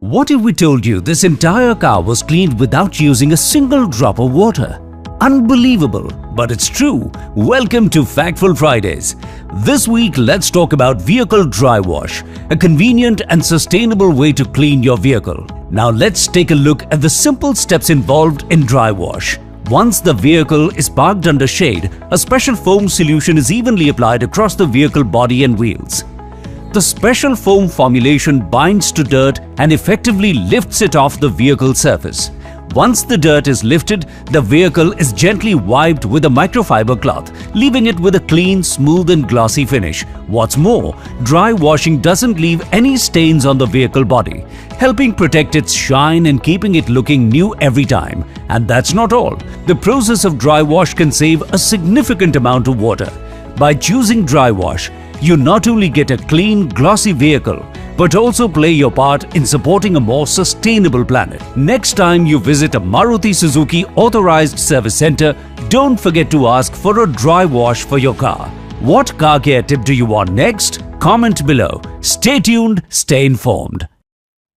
What if we told you this entire car was cleaned without using a single drop of water? Unbelievable, but it's true. Welcome to Factful Fridays. This week, let's talk about vehicle dry wash, a convenient and sustainable way to clean your vehicle. Now let's take a look at the simple steps involved in dry wash. Once the vehicle is parked under shade, a special foam solution is evenly applied across the vehicle body and wheels. The special foam formulation binds to dirt and effectively lifts it off the vehicle surface. Once the dirt is lifted, the vehicle is gently wiped with a microfiber cloth, leaving it with a clean, smooth and glossy finish. What's more, dry washing doesn't leave any stains on the vehicle body, helping protect its shine and keeping it looking new every time. And that's not all. The process of dry wash can save a significant amount of water. By choosing dry wash, you not only get a clean, glossy vehicle, but also play your part in supporting a more sustainable planet. Next time you visit a Maruti Suzuki Authorized service center, don't forget to ask for a dry wash for your car. What car care tip do you want next? Comment below. Stay tuned, stay informed.